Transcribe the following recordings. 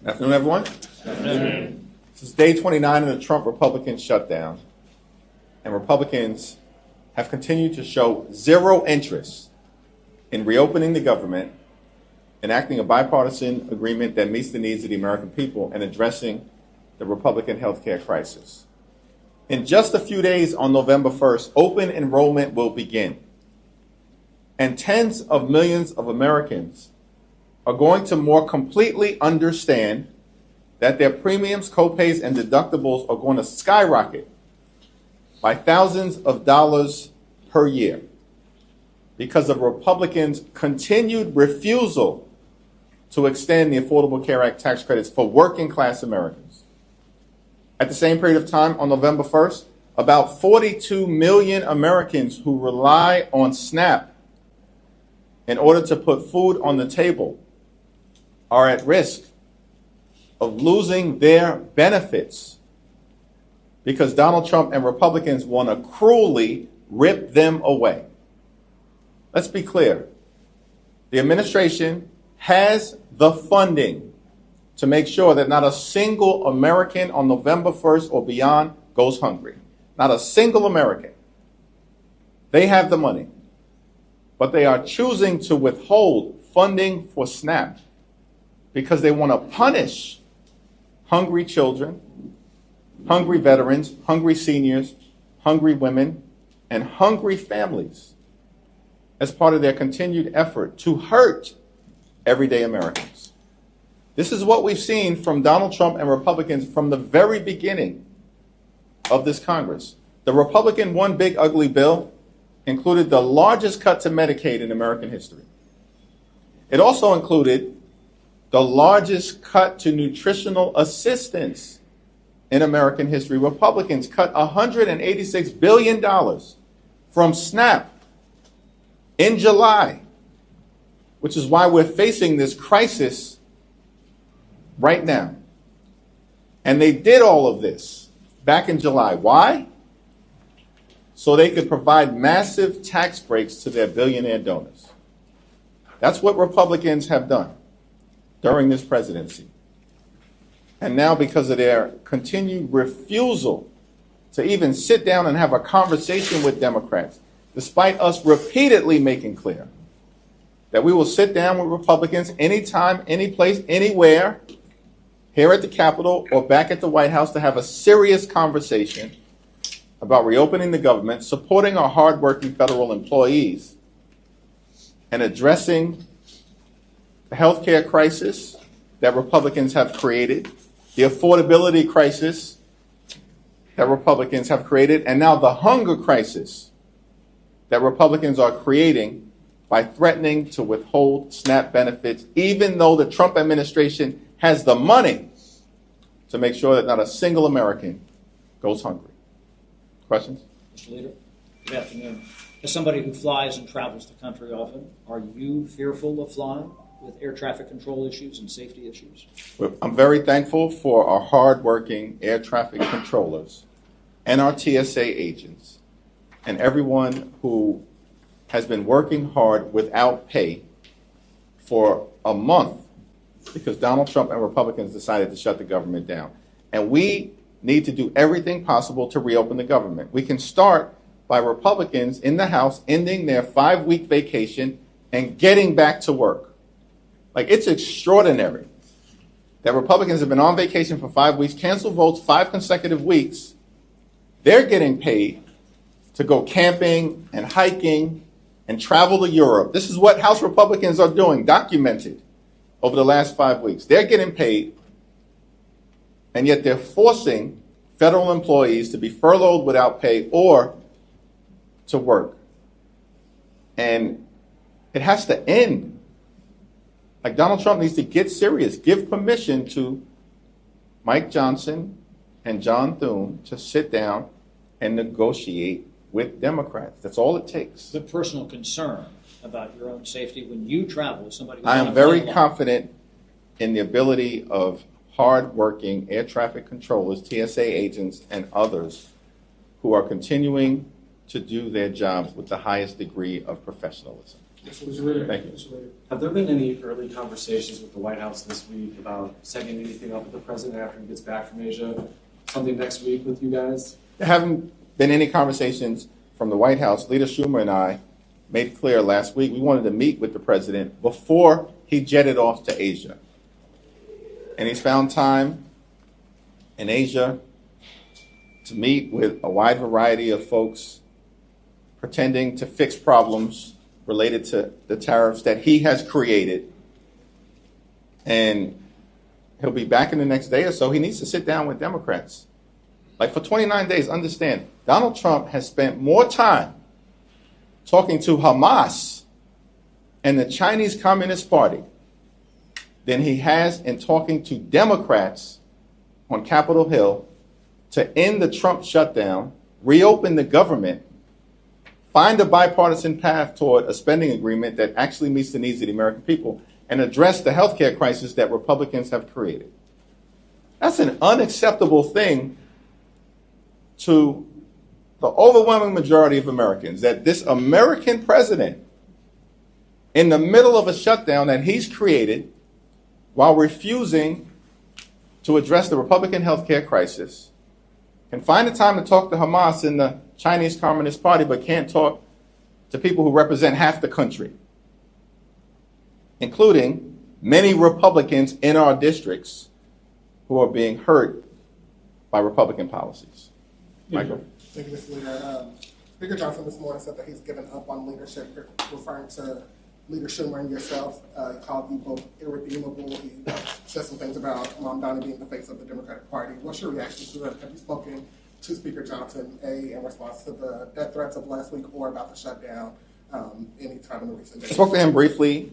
Afternoon, everyone. Afternoon. This is day 29 of the Trump Republican shutdown, and Republicans have continued to show zero interest in reopening the government, enacting a bipartisan agreement that meets the needs of the American people, and addressing the Republican health care crisis. In just a few days, on November 1st, open enrollment will begin, and tens of millions of Americans are going to more completely understand that their premiums, copays, and deductibles are going to skyrocket by thousands of dollars per year because of Republicans' continued refusal to extend the Affordable Care Act tax credits for working class Americans. At the same period of time, on November 1st, about 42 million Americans who rely on SNAP in order to put food on the table are at risk of losing their benefits because Donald Trump and Republicans want to cruelly rip them away. Let's be clear. The administration has the funding to make sure that not a single American on November 1st or beyond goes hungry. Not a single American. They have the money, but they are choosing to withhold funding for SNAP because they want to punish hungry children, hungry veterans, hungry seniors, hungry women, and hungry families as part of their continued effort to hurt everyday Americans. This is what we've seen from Donald Trump and Republicans from the very beginning of this Congress. The Republican One Big Ugly Bill included the largest cut to Medicaid in American history. It also included the largest cut to nutritional assistance in American history. Republicans cut $186 billion from SNAP in July, which is why we're facing this crisis right now. And they did all of this back in July. Why? So they could provide massive tax breaks to their billionaire donors. That's what Republicans have done during this presidency. And now, because of their continued refusal to even sit down and have a conversation with Democrats, despite us repeatedly making clear that we will sit down with Republicans anytime, any place, anywhere, here at the Capitol or back at the White House to have a serious conversation about reopening the government, supporting our hardworking federal employees, and addressing the health care crisis that Republicans have created, the affordability crisis that Republicans have created, and now the hunger crisis that Republicans are creating by threatening to withhold SNAP benefits, even though the Trump administration has the money to make sure that not a single American goes hungry. Questions? Mr. Leader, good afternoon. As somebody who flies and travels the country often, are you fearful of flying with air traffic control issues and safety issues? I'm very thankful for our hardworking air traffic controllers and our TSA agents and everyone who has been working hard without pay for a month because Donald Trump and Republicans decided to shut the government down. And we need to do everything possible to reopen the government. We can start by Republicans in the House ending their 5-week vacation and getting back to work. Like, it's extraordinary that Republicans have been on vacation for 5 weeks, canceled votes 5 consecutive weeks. They're getting paid to go camping and hiking and travel to Europe. This is what House Republicans are doing, documented over the last 5 weeks. They're getting paid, and yet they're forcing federal employees to be furloughed without pay or to work. And it has to end. Like, Donald Trump needs to get serious, give permission to Mike Johnson and John Thune to sit down and negotiate with Democrats. That's all it takes. The personal concern about your own safety when you travel with somebody who's I on am a very plane confident in the ability of hard-working air traffic controllers, TSA agents, and others who are continuing to do their jobs with the highest degree of professionalism. Thank you. Have there been any early conversations with the White House this week about setting anything up with the president after he gets back from Asia? Something next week with you guys? There haven't been any conversations from the White House. Leader Schumer and I made clear last week we wanted to meet with the president before he jetted off to Asia. And he's found time in Asia to meet with a wide variety of folks pretending to fix problems related to the tariffs that he has created. And he'll be back in the next day or so. He needs to sit down with Democrats. Like for 29 days, understand, Donald Trump has spent more time talking to Hamas and the Chinese Communist Party than he has in talking to Democrats on Capitol Hill to end the Trump shutdown, reopen the government, find a bipartisan path toward a spending agreement that actually meets the needs of the American people, and address the healthcare crisis that Republicans have created. That's an unacceptable thing to the overwhelming majority of Americans, that this American president, in the middle of a shutdown that he's created, while refusing to address the Republican healthcare crisis, can find the time to talk to Hamas and the Chinese Communist Party, but can't talk to people who represent half the country, including many Republicans in our districts who are being hurt by Republican policies. Michael? Thank you, Mr. Leader. Speaker Johnson this morning said that he's given up on leadership, referring to Leader Schumer and yourself. He called you both irredeemable. He said some things about Mamdani being the face of the Democratic Party. What's your reaction to that? Have you spoken to Speaker Johnson, in response to the death threats of last week or about the shutdown any time in the recent days? I spoke to him briefly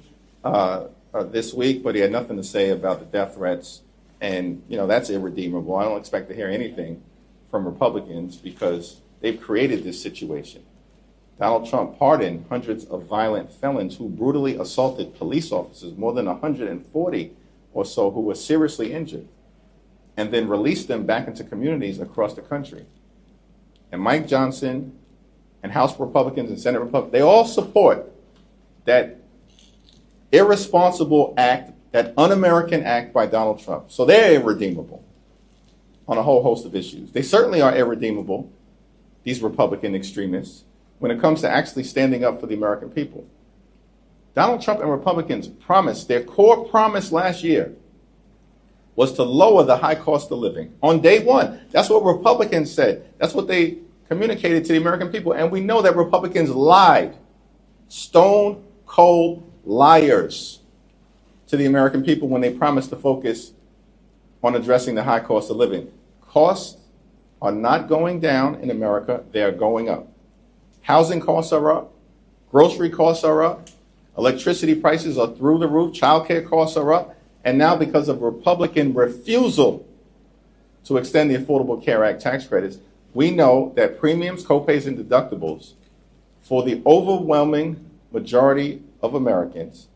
this week, but he had nothing to say about the death threats. And, that's irredeemable. I don't expect to hear anything from Republicans because they've created this situation. Donald Trump pardoned hundreds of violent felons who brutally assaulted police officers, more than 140 or so who were seriously injured, and then released them back into communities across the country. And Mike Johnson and House Republicans and Senate Republicans, they all support that irresponsible act, that un-American act by Donald Trump. So they're irredeemable on a whole host of issues. They certainly are irredeemable, these Republican extremists, when it comes to actually standing up for the American people. Donald Trump and Republicans promised, their core promise last year was to lower the high cost of living on day one. That's what Republicans said. That's what they communicated to the American people. And we know that Republicans lied, stone cold liars, to the American people when they promised to focus on addressing the high cost of living. Costs are not going down in America, they are going up. Housing costs are up, grocery costs are up, electricity prices are through the roof, childcare costs are up, and now because of Republican refusal to extend the Affordable Care Act tax credits, we know that premiums, copays, and deductibles for the overwhelming majority of Americans,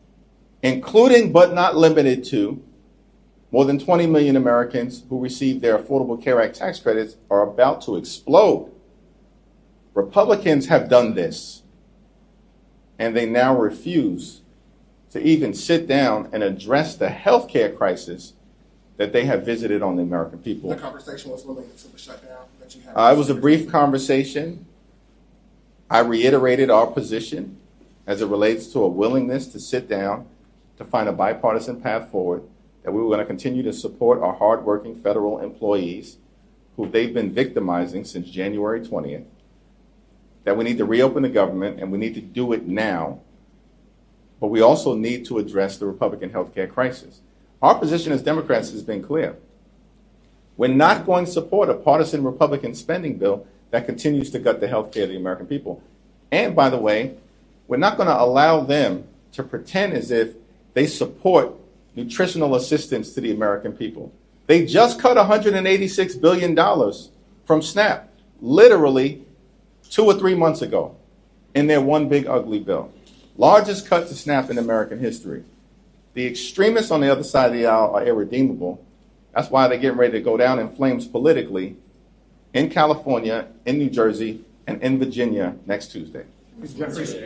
including but not limited to more than 20 million Americans who receive their Affordable Care Act tax credits, are about to explode. Republicans have done this, and they now refuse to even sit down and address the health care crisis that they have visited on the American people. The conversation was related to the shutdown that you had. It was a brief conversation. I reiterated our position as it relates to a willingness to sit down to find a bipartisan path forward, that we were going to continue to support our hardworking federal employees who they've been victimizing since January 20th, that we need to reopen the government, and we need to do it now, but we also need to address the Republican health care crisis. Our position as Democrats has been clear. We're not going to support a partisan Republican spending bill that continues to gut the health care of the American people. And by the way, we're not going to allow them to pretend as if they support nutritional assistance to the American people. They just cut $186 billion from SNAP, literally 2 or 3 months ago, in their one big ugly bill. Largest cut to SNAP in American history. The extremists on the other side of the aisle are irredeemable. That's why they're getting ready to go down in flames politically in California, in New Jersey, and in Virginia next Tuesday. Mr. Jeffries.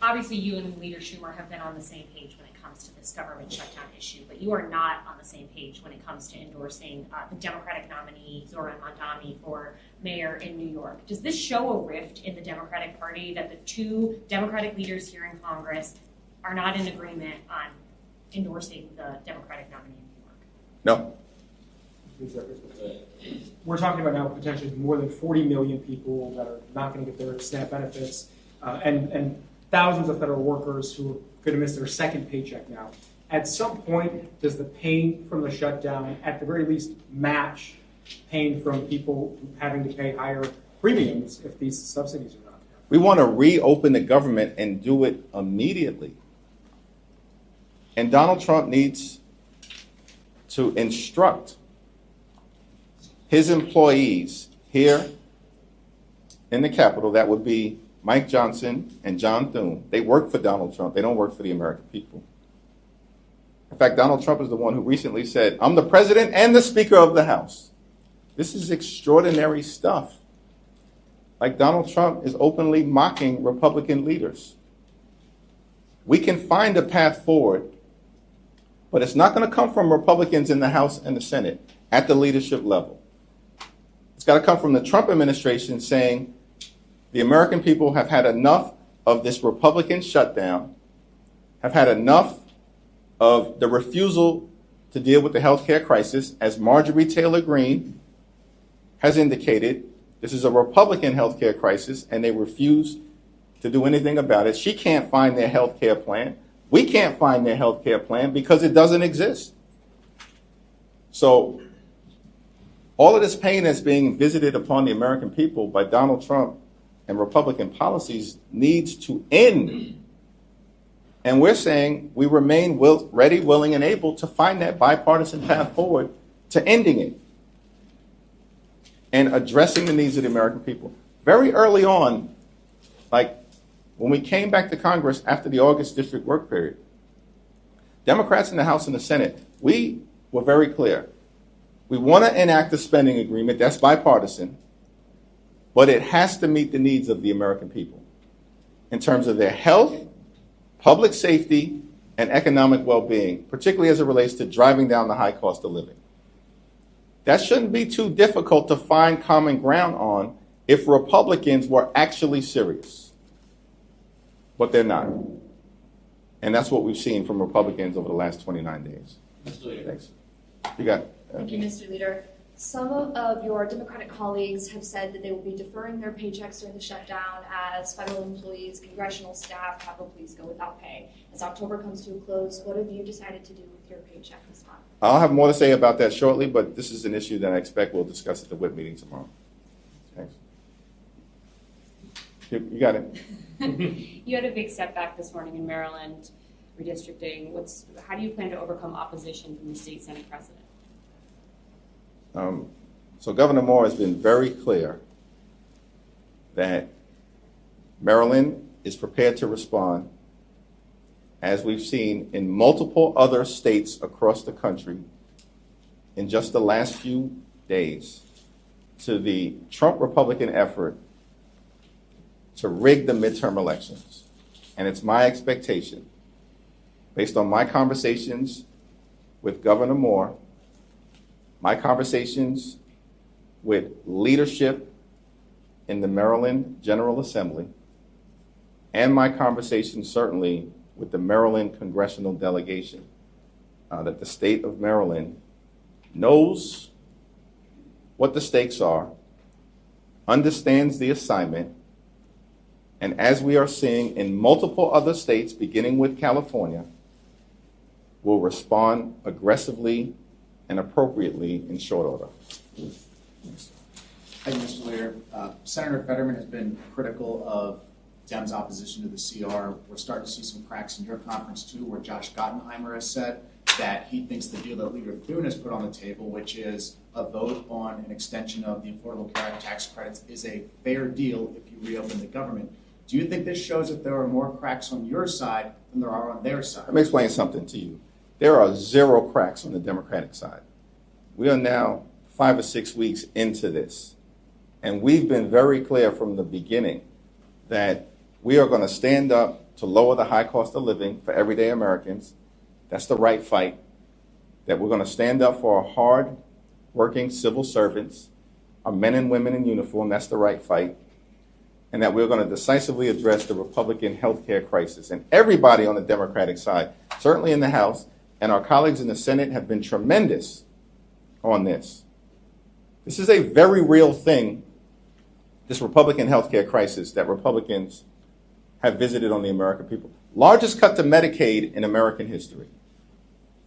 obviously you and Leader Schumer have been on the same page when it comes to this government shutdown issue, but you are not on the same page when it comes to endorsing the Democratic nominee, Zoran Mondani, for mayor in New York. Does this show a rift in the Democratic Party that the two Democratic leaders here in Congress are not in agreement on endorsing the Democratic nominee in New York? No. We're talking about now potentially more than 40 million people that are not going to get their SNAP benefits, and thousands of federal workers who are going to miss their second paycheck now. At some point, does the pain from the shutdown, at the very least, match pain from people having to pay higher premiums if these subsidies are not there? We want to reopen the government and do it immediately. And Donald Trump needs to instruct his employees here in the Capitol, that would be Mike Johnson and John Thune. They work for Donald Trump. They don't work for the American people. In fact, Donald Trump is the one who recently said, "I'm the president and the Speaker of the House." This is extraordinary stuff. Like, Donald Trump is openly mocking Republican leaders. We can find a path forward, but it's not going to come from Republicans in the House and the Senate at the leadership level. It's got to come from the Trump administration saying the American people have had enough of this Republican shutdown, have had enough of the refusal to deal with the health care crisis. As Marjorie Taylor Greene has indicated, this is a Republican health care crisis, and they refuse to do anything about it. She can't find their health care plan. We can't find their health care plan because it doesn't exist. So all of this pain that's being visited upon the American people by Donald Trump and Republican policies needs to end. And we're saying we remain ready, willing, and able to find that bipartisan path forward to ending it and addressing the needs of the American people. Very early on, like when we came back to Congress after the August district work period, Democrats in the House and the Senate, we were very clear. We want to enact a spending agreement that's bipartisan, but it has to meet the needs of the American people in terms of their health, public safety, and economic well-being, particularly as it relates to driving down the high cost of living. That shouldn't be too difficult to find common ground on if Republicans were actually serious. But they're not. And that's what we've seen from Republicans over the last 29 days. Thanks. You got it. Thank you, Mr. Leader. Some of your Democratic colleagues have said that they will be deferring their paychecks during the shutdown as federal employees, congressional staff, Capitol Police go without pay. As October comes to a close, what have you decided to do with your paycheck this month? I'll have more to say about that shortly, but this is an issue that I expect we'll discuss at the WIP meeting tomorrow. Thanks. You got it. You had a big setback this morning in Maryland, redistricting. How do you plan to overcome opposition from the state Senate president? So Governor Moore has been very clear that Maryland is prepared to respond, as we've seen in multiple other states across the country in just the last few days, to the Trump Republican effort to rig the midterm elections. And it's my expectation, based on my conversations with Governor Moore, my conversations with leadership in the Maryland General Assembly, and my conversations certainly with the Maryland Congressional delegation, that the state of Maryland knows what the stakes are, understands the assignment, and as we are seeing in multiple other states, beginning with California, will respond aggressively and appropriately in short order. Thank you, Mr. Leader. Senator Fetterman has been critical of Dems' opposition to the CR. We're starting to see some cracks in your conference, too, where Josh Gottheimer has said that he thinks the deal that Leader Thune has put on the table, which is a vote on an extension of the Affordable Care Act tax credits, is a fair deal if you reopen the government. Do you think this shows that there are more cracks on your side than there are on their side? Let me explain something to you. There are zero cracks on the Democratic side. We are now 5 or 6 weeks into this, and we've been very clear from the beginning that we are going to stand up to lower the high cost of living for everyday Americans. That's the right fight. That we're going to stand up for our hard-working civil servants, our men and women in uniform. That's the right fight. And that we're going to decisively address the Republican health care crisis. And everybody on the Democratic side, certainly in the House, and our colleagues in the Senate have been tremendous on this. This is a very real thing, this Republican health care crisis that Republicans have visited on the American people. Largest cut to Medicaid in American history.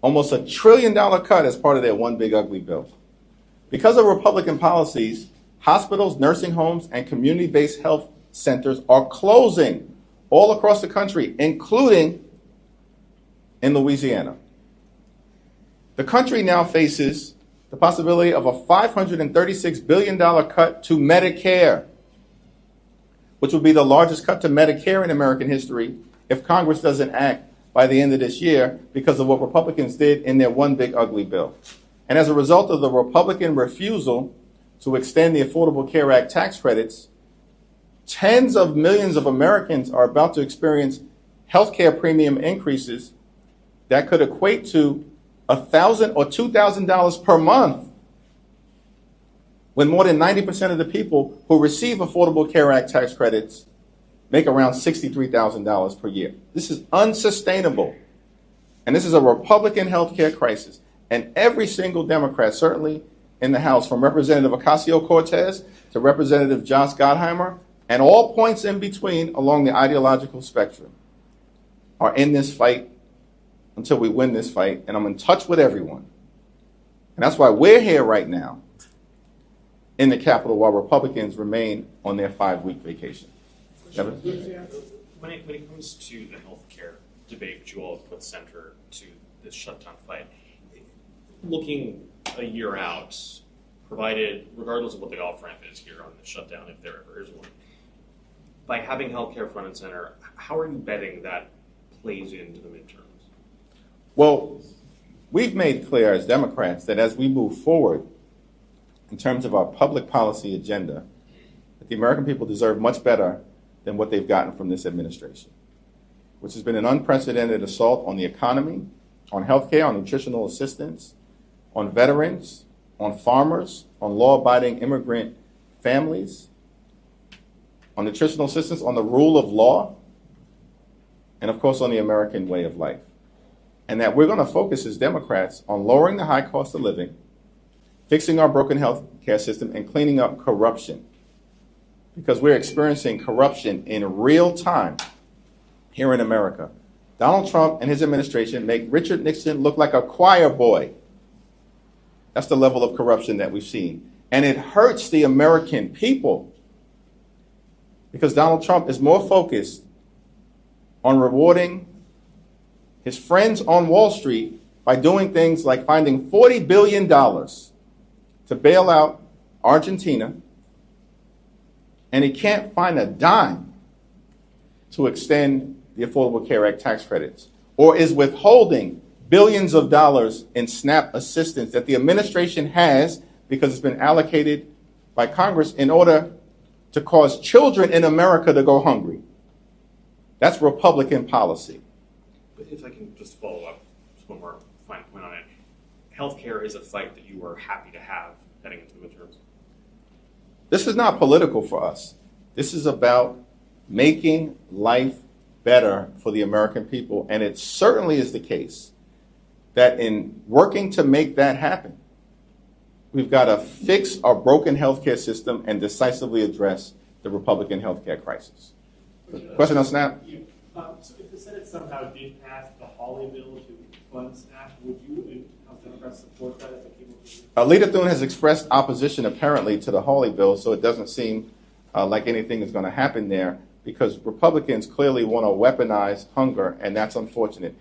Almost $1 trillion cut as part of their one big ugly bill. Because of Republican policies, hospitals, nursing homes, and community-based health centers are closing all across the country, including in Louisiana. The country now faces the possibility of a $536 billion cut to Medicare, which would be the largest cut to Medicare in American history if Congress doesn't act by the end of this year because of what Republicans did in their one big ugly bill. And as a result of the Republican refusal to extend the Affordable Care Act tax credits, tens of millions of Americans are about to experience health care premium increases that could equate to $1,000 or $2,000 per month, when more than 90% of the people who receive Affordable Care Act tax credits make around $63,000 per year. This is unsustainable. And this is a Republican health care crisis. And every single Democrat, certainly in the House, from Representative Ocasio-Cortez to Representative Josh Gottheimer, and all points in between along the ideological spectrum, are in this fight until we win this fight. And I'm in touch with everyone. And that's why we're here right now in the Capitol while Republicans remain on their 5-week vacation. When it comes to the healthcare debate, which you all have put center to this shutdown fight, looking a year out, provided, regardless of what the off-ramp is here on the shutdown, if there ever is one, by having healthcare front and center, how are you betting that plays into the midterms? Well, we've made clear as Democrats that as we move forward in terms of our public policy agenda, that the American people deserve much better than what they've gotten from this administration, which has been an unprecedented assault on the economy, on health care, on nutritional assistance, on veterans, on farmers, on law-abiding immigrant families, on nutritional assistance, on the rule of law, and of course on the American way of life. And that we're going to focus as Democrats on lowering the high cost of living, fixing our broken health care system, and cleaning up corruption. Because we're experiencing corruption in real time here in America. Donald Trump and his administration make Richard Nixon look like a choir boy. That's the level of corruption that we've seen. And it hurts the American people because Donald Trump is more focused on rewarding his friends on Wall Street by doing things like finding $40 billion to bail out Argentina, and he can't find a dime to extend the Affordable Care Act tax credits, or is withholding billions of dollars in SNAP assistance that the administration has because it's been allocated by Congress in order to cause children in America to go hungry. That's Republican policy. But if I can just follow up, just one more fine point on it. Healthcare is a fight that you are happy to have heading into the midterms. This is not political for us. This is about making life better for the American people. And it certainly is the case that in working to make that happen, we've got to fix our broken healthcare system and decisively address the Republican healthcare crisis. Question on SNAP? So if the Senate somehow did pass the Hawley bill to fund SNAP, would you House Democrats support that if it came up? Leader Thune has expressed opposition apparently to the Hawley bill, so it doesn't seem like anything is going to happen there because Republicans clearly want to weaponize hunger, and that's unfortunate.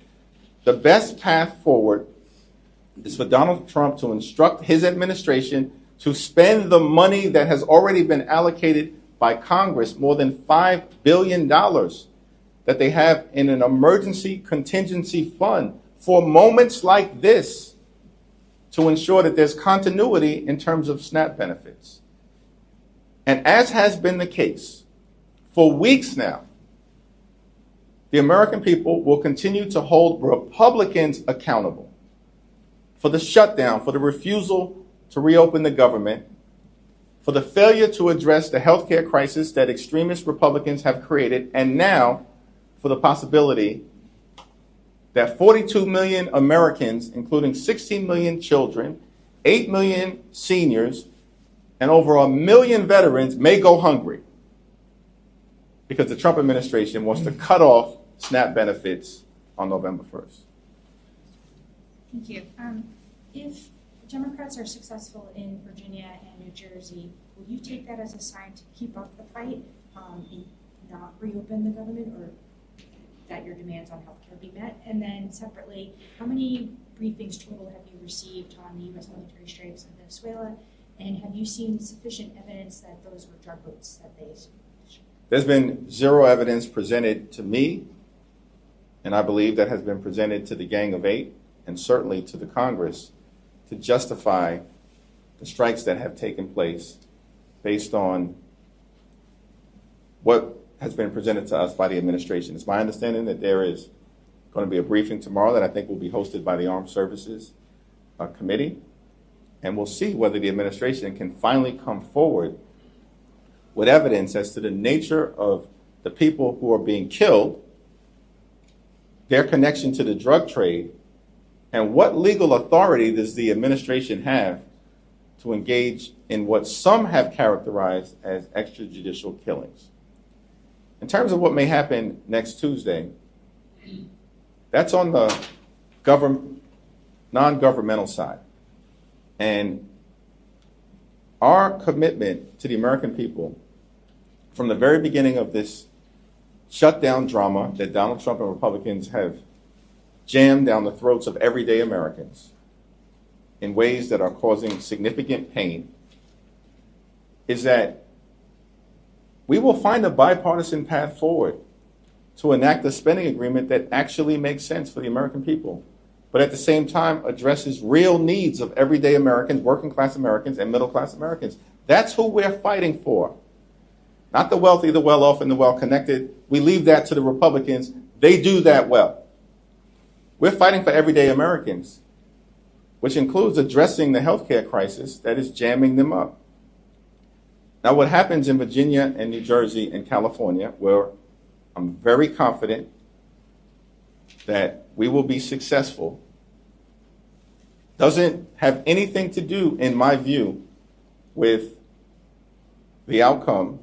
The best path forward is for Donald Trump to instruct his administration to spend the money that has already been allocated by Congress, more than $5 billion that they have in an emergency contingency fund for moments like this to ensure that there's continuity in terms of SNAP benefits. And as has been the case for weeks now, the American people will continue to hold Republicans accountable for the shutdown, for the refusal to reopen the government, for the failure to address the healthcare crisis that extremist Republicans have created, and now for the possibility that 42 million Americans, including 16 million children, 8 million seniors, and over 1 million veterans may go hungry because the Trump administration wants to cut off SNAP benefits on November 1st. Thank you. If Democrats are successful in Virginia and New Jersey, will you take that as a sign to keep up the fight and not reopen the government, or that your demands on healthcare be met? And then separately, how many briefings total have you received on the U.S. military strikes in Venezuela? And have you seen sufficient evidence that those were drug votes that they issued? There's been zero evidence presented to me, and I believe that has been presented to the Gang of Eight and certainly to the Congress to justify the strikes that have taken place based on what has been presented to us by the administration. It's my understanding that there is going to be a briefing tomorrow that I think will be hosted by the Armed Services Committee, and we'll see whether the administration can finally come forward with evidence as to the nature of the people who are being killed, their connection to the drug trade, and what legal authority does the administration have to engage in what some have characterized as extrajudicial killings. In terms of what may happen next Tuesday, that's on the non-governmental side. And our commitment to the American people from the very beginning of this shutdown drama that Donald Trump and Republicans have jammed down the throats of everyday Americans in ways that are causing significant pain is that we will find a bipartisan path forward to enact a spending agreement that actually makes sense for the American people, but at the same time addresses real needs of everyday Americans, working class Americans, and middle class Americans. That's who we're fighting for. Not the wealthy, the well-off, and the well-connected. We leave that to the Republicans. They do that well. We're fighting for everyday Americans, which includes addressing the healthcare crisis that is jamming them up. Now, what happens in Virginia and New Jersey and California, where I'm very confident that we will be successful, doesn't have anything to do, in my view, with the outcome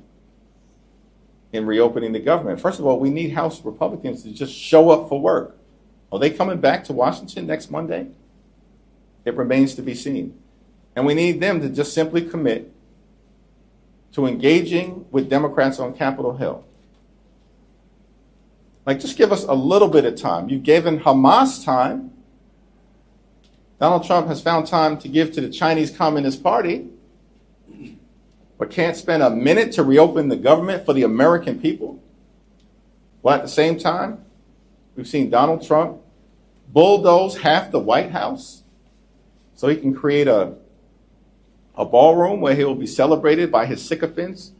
in reopening the government. First of all, we need House Republicans to just show up for work. Are they coming back to Washington next Monday? It remains to be seen. And we need them to just simply commit to engaging with Democrats on Capitol Hill. Like, just give us a little bit of time. You've given Hamas time. Donald Trump has found time to give to the Chinese Communist Party, but can't spend a minute to reopen the government for the American people. Well, at the same time, we've seen Donald Trump bulldoze half the White House so he can create a ballroom where he will be celebrated by his sycophants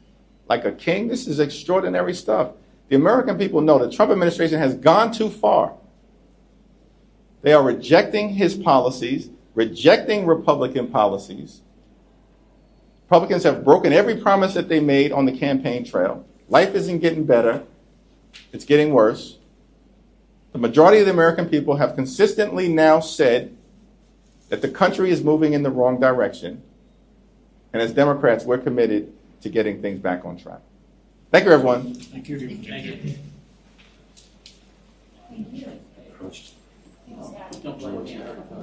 like a king. This is extraordinary stuff. The American people know the Trump administration has gone too far. They are rejecting his policies, rejecting Republican policies. Republicans have broken every promise that they made on the campaign trail. Life isn't getting better. It's getting worse. The majority of the American people have consistently now said that the country is moving in the wrong direction. And as Democrats, we're committed to getting things back on track. Thank you, everyone. Thank you. Thank you. Thank you. Don't blame me.